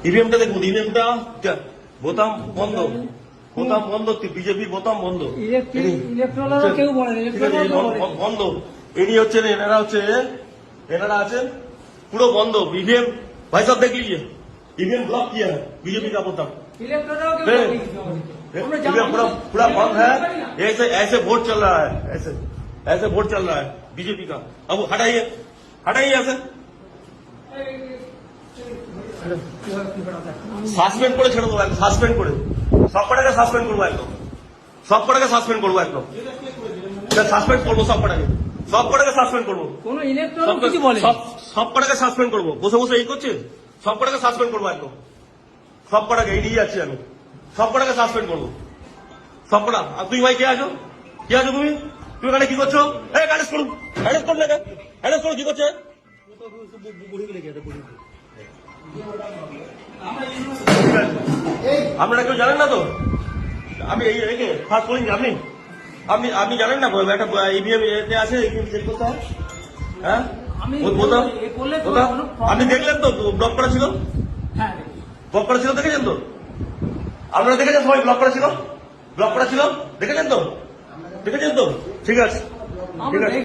ইভিএমটা দেখুন, ইভিএমটা বোতাম বন্ধ, বোতাম বন্ধ, বিজেপি বোতাম বন্ধ, কেউ বলে বন্ধ। ইনি হচ্ছেন, এনারা আছেন পুরো বন্ধ। ईवीएम भाई साहब देख लीजिए, ईवीएम ब्लॉक किया है बीजेपी का बोताम, ईवीएम पूरा बंद है। ऐसे ऐसे वोट चल रहा है, ऐसे ऐसे वोट चल रहा है बीजेपी का। अब हटाइए, हटाइए ऐसे সাসপেন্ড করে ছেড়ে দেবো, একদম সাসপেন্ড করে, সব কটাকে সাসপেন্ড করবো, একদম সব কটাকে সাসপেন্ড করবো, একদম সাসপেন্ড করবো, সব কটাকে সাসপেন্ড করবো, কোন ইলেকট্রন কিছু বলে, সব কটাকে সাসপেন্ড করবো। বসে বসে এই করছে, সব কটাকে সাসপেন্ড করবো, একদম সব কটাকে, এই নিয়ে যাচ্ছি আমি, সব কটাকে সাসপেন্ড করবো, সব কটা। আর তুই ভাই কে আছো, কে আছো তুমি? তুমি এখানে কি করছো? অ্যারেস্ট করুন, অ্যারেস্ট করুন, অ্যারেস্ট করুন। কি করছে? আপনারা কেউ জানেন না তো? আমি এই রেখে ফার্স্ট করিনি। আপনি আপনি আপনি জানেন না একটা ইভিএম এতে আছে, চেক করতে হয়। হ্যাঁ, আপনি দেখলেন তো ব্লক করা ছিল, ব্লক করা ছিল, দেখেছেন তো? আপনারা দেখেছেন সবাই? ব্লক করা ছিল, ব্লক করা ছিল, দেখেছেন তো? দেখেছেন তো? ঠিক আছে, ঠিক আছে।